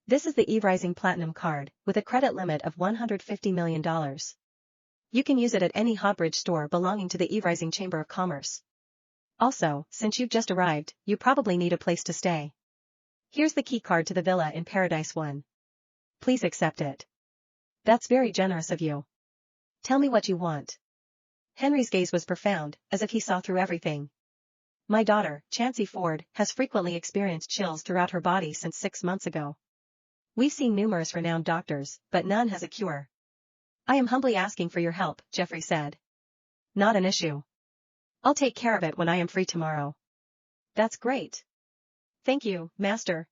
This is the Eve Rising Platinum card, with a credit limit of $150 million. You can use it at any Hotbridge store belonging to the Eve Rising Chamber of Commerce. Also, since you've just arrived, you probably need a place to stay. Here's the key card to the villa in Paradise 1. Please accept it. That's very generous of you. Tell me what you want. Henry's gaze was profound, as if he saw through everything. My daughter, Fiancée Ford, has frequently experienced chills throughout her body since 6 months ago. We've seen numerous renowned doctors, but none has a cure. I am humbly asking for your help, Jeffrey said. Not an issue. I'll take care of it when I am free tomorrow. That's great. Thank you, Master.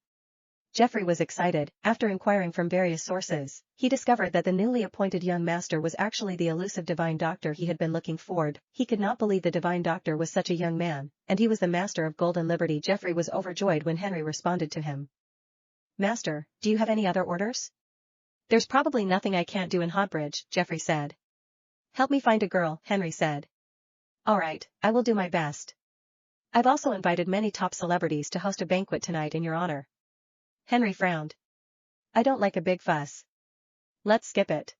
Jeffrey was excited. After inquiring from various sources, he discovered that the newly appointed young master was actually the elusive divine doctor he had been looking for. He could not believe the divine doctor was such a young man, and he was the master of Golden Liberty. Jeffrey was overjoyed when Henry responded to him. Master, do you have any other orders? There's probably nothing I can't do in Hotbridge, Jeffrey said. Help me find a girl, Henry said. All right, I will do my best. I've also invited many top celebrities to host a banquet tonight in your honor. Henry frowned. I don't like a big fuss. Let's skip it.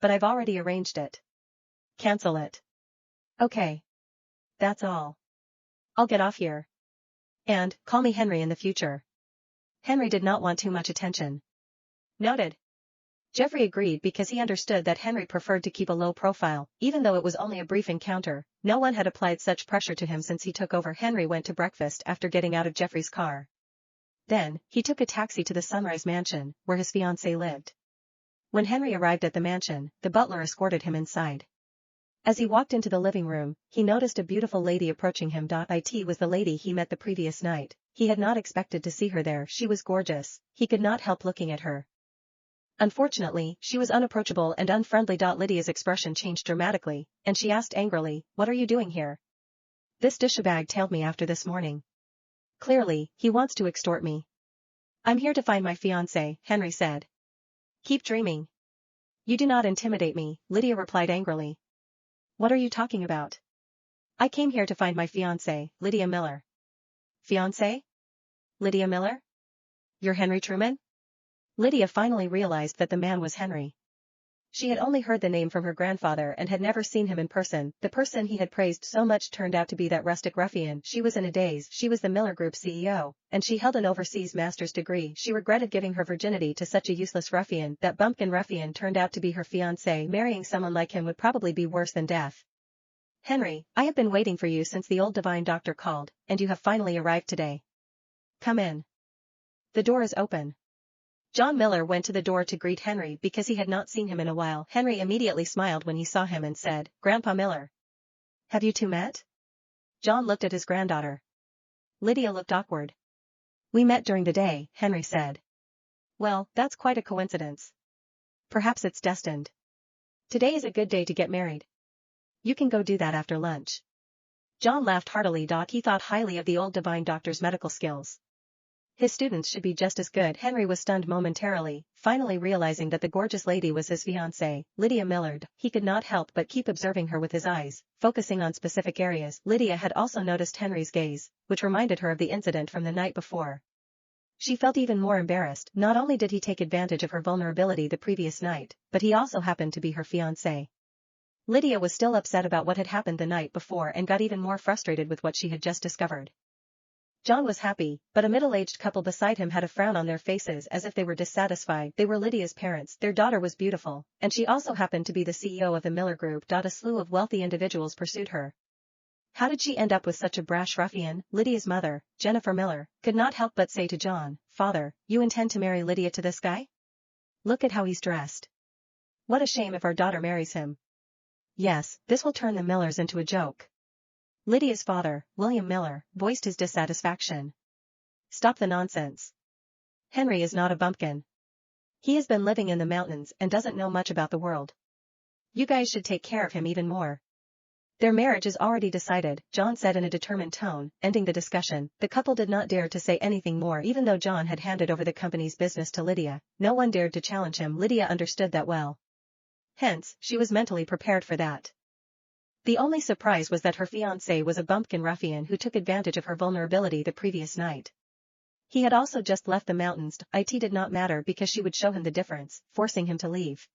But I've already arranged it. Cancel it. Okay. That's all. I'll get off here. And, call me Henry in the future. Henry did not want too much attention. Noted. Jeffrey agreed because he understood that Henry preferred to keep a low profile, even though it was only a brief encounter. No one had applied such pressure to him since he took over. Henry went to breakfast after getting out of Jeffrey's car. Then, he took a taxi to the Sunrise Mansion, where his fiancée lived. When Henry arrived at the mansion, the butler escorted him inside. As he walked into the living room, he noticed a beautiful lady approaching him. It was the lady he met the previous night. He had not expected to see her there. She was gorgeous. He could not help looking at her. Unfortunately, she was unapproachable and unfriendly. Lydia's expression changed dramatically, and she asked angrily, "What are you doing here?" "This douchebag tailed me after this morning. Clearly, he wants to extort me." "I'm here to find my fiancé," Henry said. "Keep dreaming. You do not intimidate me," Lydia replied angrily. "What are you talking about?" "I came here to find my fiancé, Lydia Miller." "Fiancé? Lydia Miller? You're Henry Truman?" Lydia finally realized that the man was Henry. She had only heard the name from her grandfather and had never seen him in person. The person he had praised so much turned out to be that rustic ruffian. She was in a daze. She was the Miller Group CEO, and she held an overseas master's degree. She regretted giving her virginity to such a useless ruffian. That bumpkin ruffian turned out to be her fiancé. Marrying someone like him would probably be worse than death. "Henry, I have been waiting for you since the old divine doctor called, and you have finally arrived today. Come in. The door is open." John Miller went to the door to greet Henry because he had not seen him in a while. Henry immediately smiled when he saw him and said, "Grandpa Miller. Have you two met?" John looked at his granddaughter. Lydia looked awkward. "We met during the day," Henry said. "Well, that's quite a coincidence. Perhaps it's destined. Today is a good day to get married. You can go do that after lunch." John laughed heartily. He thought highly of the old divine doctor's medical skills. His students should be just as good. Henry was stunned momentarily, finally realizing that the gorgeous lady was his fiancée, Lydia Millard. He could not help but keep observing her with his eyes, focusing on specific areas. Lydia had also noticed Henry's gaze, which reminded her of the incident from the night before. She felt even more embarrassed. Not only did he take advantage of her vulnerability the previous night, but he also happened to be her fiancé. Lydia was still upset about what had happened the night before and got even more frustrated with what she had just discovered. John was happy, but a middle-aged couple beside him had a frown on their faces as if they were dissatisfied. They were Lydia's parents. Their daughter was beautiful, and she also happened to be the CEO of the Miller Group. A slew of wealthy individuals pursued her. How did she end up with such a brash ruffian? Lydia's mother, Jennifer Miller, could not help but say to John, "Father, you intend to marry Lydia to this guy? Look at how he's dressed. What a shame if our daughter marries him." "Yes, this will turn the Millers into a joke." Lydia's father, William Miller, voiced his dissatisfaction. "Stop the nonsense. Henry is not a bumpkin. He has been living in the mountains and doesn't know much about the world. You guys should take care of him even more. Their marriage is already decided," John said in a determined tone, ending the discussion. The couple did not dare to say anything more. Even though John had handed over the company's business to Lydia, no one dared to challenge him. Lydia understood that well. Hence, she was mentally prepared for that. The only surprise was that her fiancé was a bumpkin ruffian who took advantage of her vulnerability the previous night. He had also just left the mountains. It did not matter because she would show him the difference, forcing him to leave.